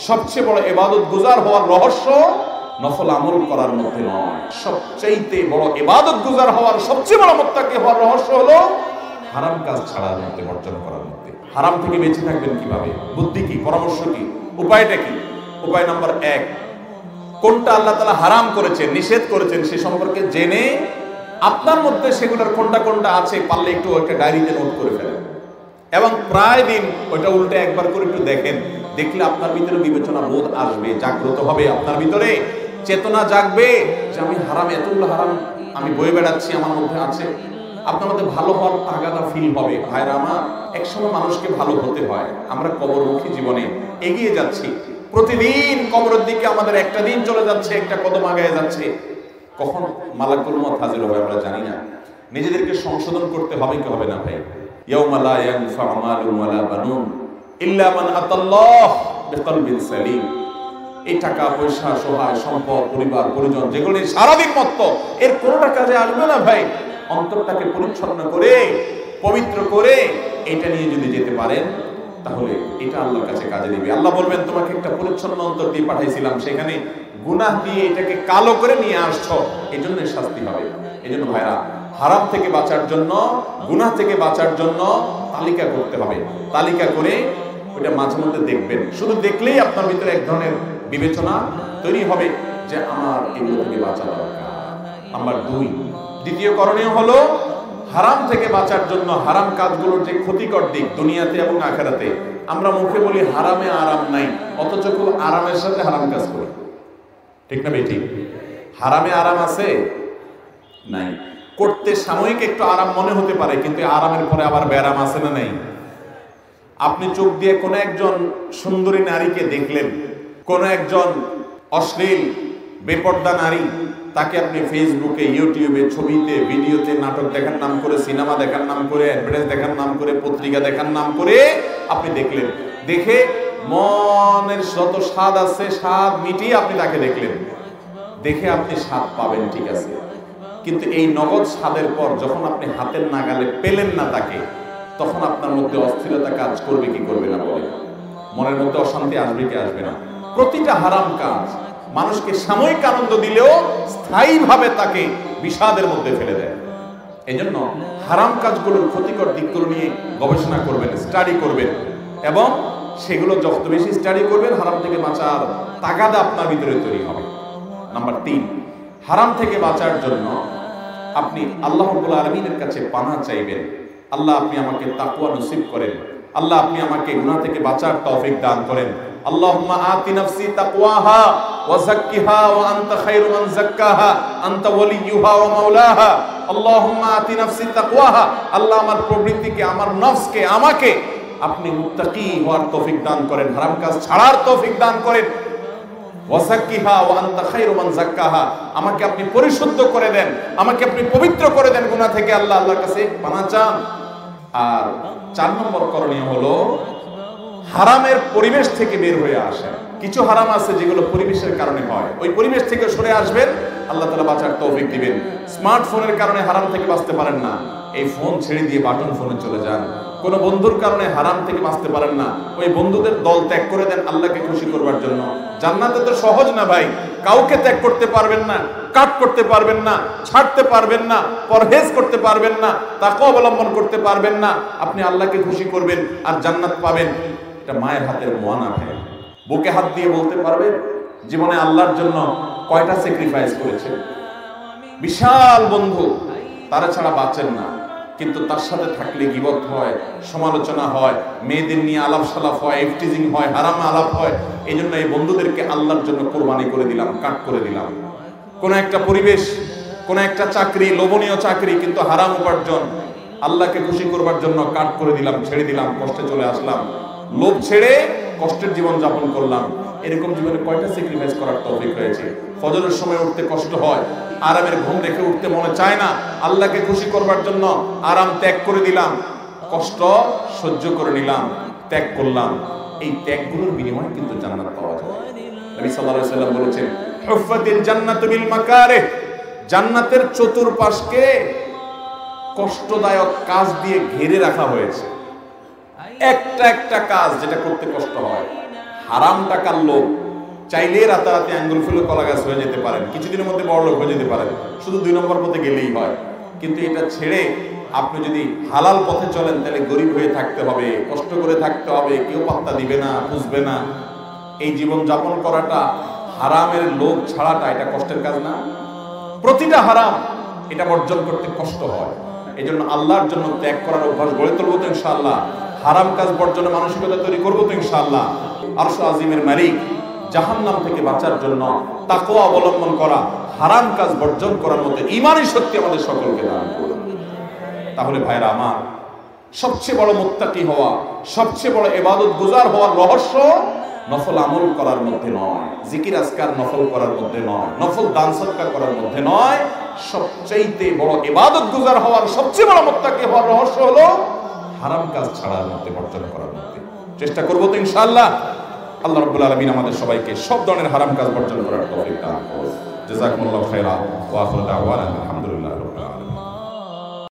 সবচেয়ে বড় ইবাদত গুজার হওয়ার রহস্য নফল আমল করার মধ্যে নয়, সবচেয়ে বড় ইবাদত গুজার হওয়ার সবচেয়ে বড় মুত্তাকি হওয়ার রহস্য হলো হারাম কাজ ছাড়ার মধ্যে, বর্জন করার মধ্যে। হারাম থেকে বেঁচে থাকবেন কিভাবে? বুদ্ধি কি? পরামর্শ কি? উপায়টা কি? উপায় নাম্বার 1, কোনটা আল্লাহ তাআলা হারাম করেছেন, নিষেধ করেছেন সে সম্পর্কে জেনে আপনার মধ্যে সেগুলোর কোনটা কোনটা আছে পারলে একটু একটা ডায়েরিতে নোট করে ফেলেন এবং প্রায় দিন ওইটা উল্টে একবার করে একটু দেখেন। দেখলে আপনার ভিতরে বিবেচনা বোধ আসবে, জাগ্রত হবে, আপনার ভিতরে চেতনা জাগবে যে আমি হারাম, এতগুলো হারাম আমি বয়ে বেড়াচ্ছি, আমার মধ্যে আছে। আপনার মধ্যে ভালো হওয়ার তাগাদা ফিল হবে। ভাইরা আমার, একসময় মানুষকে ভালো হতে হয়। আমরা কবরমুখী জীবনে এগিয়ে যাচ্ছি, প্রতিদিন কবরের দিকে আমাদের একটা দিন চলে যাচ্ছে, একটা কদম আগায় যাচ্ছে। কখন মালাকুল মউত হাজির হবে আমরা জানি না। নিজেদেরকে সংশোধন করতে হবে কি হবে না ভাই? ইয়াউমা লা ইয়ানফাউ মালুন ওয়ালা বানুন ইল্লা মান আতাল্লাহ বিকলবিন সালিম। এই টাকা পয়সা, সহায় সম্পদ, পরিবার পরিজন যেগুলো সারাদিন মত্ত, এর কোনোটা কাজে আসবে না ভাই। অন্তরটাকে পরিচ্ছন্ন করে, পবিত্র করে এটা নিয়ে যদি যেতে পারেন তাহলে এটা আল্লাহর কাছে কাজে দিবে। আল্লাহ বলবেন তোমাকে একটা পরিচ্ছন্ন অন্তর দিয়ে পাঠাইছিলাম, সেখানে গুনাহ দিয়ে এটাকে কালো করে নিয়ে আসছো, এজন্য শাস্তি হবে। এজন্য ভাইরা, হারাম থেকে বাঁচার জন্য, গুনাহ থেকে বাঁচার জন্য তালিকা করতে হবে। তালিকা করে ওটা মাঝে মধ্যে দেখবেন। শুধু দেখলেই আপনার ভিতরে এক ধরনের বিবেচনা তৈরি হবে যে আমার এগুলো থেকে বাঁচা দরকার। নাম্বার 2, দ্বিতীয় করণীয় হলো হারাম থেকে বাঁচার জন্য হারাম কাজগুলোর যে ক্ষতিকর দিক দুনিয়াতে এবং আখিরাতে। আমরা মুখে বলি হারামে আরাম নাই, অথচ খুব আরামের সাথে হারাম কাজ করি। ঠিক না বেঠিক? হারামে আরাম আছে নাই? করতে সাময়িক একটু আরাম মনে হতে পারে, কিন্তু আরামের পরে আবার ব্যারাম আছে না নাই? আপনি চোখ দিয়ে কোনো একজন সুন্দরী নারীকে দেখলেন, কোন একজন অশ্লীল বেপর্দা নারী, তাকে আপনি ফেসবুকে, ইউটিউবে, ছবিতে, ভিডিওতে, নাটক দেখার নাম করে, সিনেমা দেখার নাম করে, অ্যাডভার্টাইজ দেখার নাম করে, পত্রিকা দেখার নাম করে আপনি দেখলেন। দেখে মনের যত স্বাদ আছে স্বাদ মিটিয়ে আপনি তাকে দেখলেন। দেখে আপনি স্বাদ পাবেন, ঠিক আছে, কিন্তু এই নগদ স্বাদের পর যখন আপনি হাতের নাগালে পেলেন না তাকে, তখন আপনার মধ্যে অস্থিরতা কাজ করবে কি করবে না বলে? মনের মধ্যে অশান্তি আসবে কি আসবে না? প্রতিটা হারাম কাজ মানুষকে সাময়িক আনন্দ দিলেও স্থায়ীভাবে তাকে বিষাদের মধ্যে ফেলে দেয়। এই জন্য হারাম কাজগুলোর ক্ষতিকর দিকগুলো নিয়ে গবেষণা করবেন, স্টাডি করবেন, এবং সেগুলো যত বেশি স্টাডি করবেন হারাম থেকে বাঁচার তাগাদা আপনার ভিতরে তৈরি হবে। নাম্বার 3, হারাম থেকে বাঁচার জন্য আপনি আল্লাহ রাব্বুল আলামিনের কাছে পানাহ চাইবেন। আল্লাহ, আপনি আমাকে তাকওয়া নসিব করেন। আল্লাহ, আপনি আমাকে গুনাহ থেকে বাঁচার তৌফিক দান করেন। আল্লাহুম্মা আতি নাফসি তাকওয়াহা ওয়া যাক্কিহা ওয়া আনতা খায়রু মান যাক্কাহা আনতা ওয়ালিয়ুহা ওয়া মাওলাহা। আল্লাহুম্মা আতি নাফসি তাকওয়াহা, আল্লাহ আমার প্রবৃত্তিকে, আমার নফসকে, আমাকে আপনি মুত্তাকি হওয়ার তৌফিক দান করেন, হারাম কাজ ছাড়ার তৌফিক দান করেন। ওয়া যাক্কিহা ওয়া আনতা খায়রু মান যাক্কাহা, আমাকে আপনি পরিশুদ্ধ করে দেন, আমাকে আপনি পবিত্র করে দেন গুনাহ থেকে। আল্লাহর কাছে পানাহ চান। আর 4 নম্বর করণীয় হলো হারামের পরিবেশ থেকে বের হয়ে আসা। কিছু হারাম আছে যেগুলো পরিবেশের কারণে হয়, ওই পরিবেশ থেকে সরে আসবেন, আল্লাহ তাআলা বাঁচার তৌফিক দিবেন। স্মার্টফোনের কারণে হারাম থেকে বাঁচতে পারেন না, এই ফোন ছেড়ে দিয়ে বাটন ফোনে চলে যান। কোন বন্ধুর কারণে হারাম থেকে বাঁচতে পারেন না, ওই বন্ধুদের দল ত্যাগ করে দেন আল্লাহকে খুশি করবার জন্য। জান্নাতে তো সহজ না ভাই, কাউকে ত্যাগ করতে পারবেন না, কাট করতে পারবেন না, ছাড়তে পারবেন না, পরহেজ করতে পারবেন না, তাকওয়া অবলম্বন করতে পারবেন না। আপনি আল্লাহকে খুশি করবেন আর জান্নাত পাবেন। এটা মায়ের হাতের মোয়ানা ভাই। বুকে হাত দিয়ে বলতে পারবেন জীবনে আল্লাহর জন্য কয়টা স্যাক্রিফাইস করেছে? বিশাল বন্ধু, তারা ছাড়া বাঁচেন না, কিন্তু তার সাথে থাকলে গীবত হয়, সমালোচনা হয়, মেয়েদের নিয়ে আলাপ সালাপ হয়, ইফটিজিং হয়, হারাম আলাপ হয়। এই জন্য এই বন্ধুদেরকে আল্লাহর জন্য কোরবানি করে দিলাম, কাট করে দিলাম। কোন একটা পরিবেশ, কোন একটা চাকরি, লোভনীয় চাকরি কিন্তু হারাম উপার্জন, আল্লাহকে খুশি করবার জন্য কাট করে দিলাম, ছেড়ে দিলাম, কষ্টে চলে আসলাম, লোভ ছেড়ে কষ্টের জীবন যাপন করলাম। এরকম জীবনে কয়টা স্যাক্রিফাইস করার তৌফিক হয়েছে? ফজরের সময় উঠতে কষ্ট হয়, আরামের ঘুম রেখে উঠতে মনে চায় না, আল্লাহকে খুশি করবার জন্য আরাম ত্যাগ করে দিলাম, কষ্ট সহ্য করে নিলাম, ত্যাগ করলাম। এই ত্যাগগুলোর বিনিময়ে কিন্তু জান্নাত পাওয়া যায়। নবী সাল্লাল্লাহু আলাইহি ওয়াসাল্লাম বলেছেন, হুফফাতিল জান্নাতু বিল মাকারিহ, জান্নাতের চতুর্পাশকে কষ্টদায়ক কাজ দিয়ে ঘিরে রাখা হয়েছে। একটা একটা কাজ যেটা করতে কষ্ট হয়, হারাম টাকার লোক চাইলে রাতারাতি আঙ্গুল ফুলে কলা গাছ হয়ে যেতে পারেন, কিছুদিনের মধ্যে বড় লোক হয়ে যেতে পারেন, শুধু 2 নম্বর পথে গেলেই হয়। কিন্তু এটা ছেড়ে আপনি যদি হালাল পথে চলেন তাহলে গরিব হয়ে থাকতে হবে, কষ্ট করে থাকতে হবে, কেউ পাত্তা দিবে না, বুঝবে না। এই জীবন যাপন করাটা, হারামের লোভ ছাড়াটা এটা কষ্টের কাজ না? প্রতিটা হারাম এটা বর্জন করতে কষ্ট হয়। এই জন্য আল্লাহর জন্য ত্যাগ করার অভ্যাস গড়ে তুলবো তো ইনশাআল্লাহ। হারাম কাজ বর্জনের মানসিকতা তৈরি করবো তো ইনশাআল্লাহ। আরশ আজিমের মালিক জাহান্নাম থেকে বাঁচার জন্য তাকওয়া অবলম্বন করা, হারাম কাজ বর্জন করার মতো ঈমানী শক্তি আমাদের সকলকে দান করুন। তাহলে ভাইরা আমার, সবচেয়ে বড় মুত্তাকি হওয়া, সবচেয়ে বড় ইবাদত গুজার হওয়ার রহস্য নফল আমল করার মধ্যে নয়, জিকির আজকার নফল করার মধ্যে নয়, নফল দান সদকা করার মধ্যে নয়। সবচেয়ে বড় ইবাদত গুজার হওয়ার, সবচেয়ে বড় মুত্তাকি হওয়ার রহস্য হলো হারাম কাজ ছাড়ার মধ্যে, বর্জন করার মধ্যে। চেষ্টা করবো তো ইনশাআল্লাহ। আল্লাহ রাব্বুল আলামিন আমাদের সবাইকে সব ধরনের হারাম কাজ বর্জন করার তৌফিক দান করুন। জাযাকুমুল্লাহু খাইরান ওয়া আখিরু দাওয়ানা আলহামদুলিল্লাহি রাব্বিল আলামিন।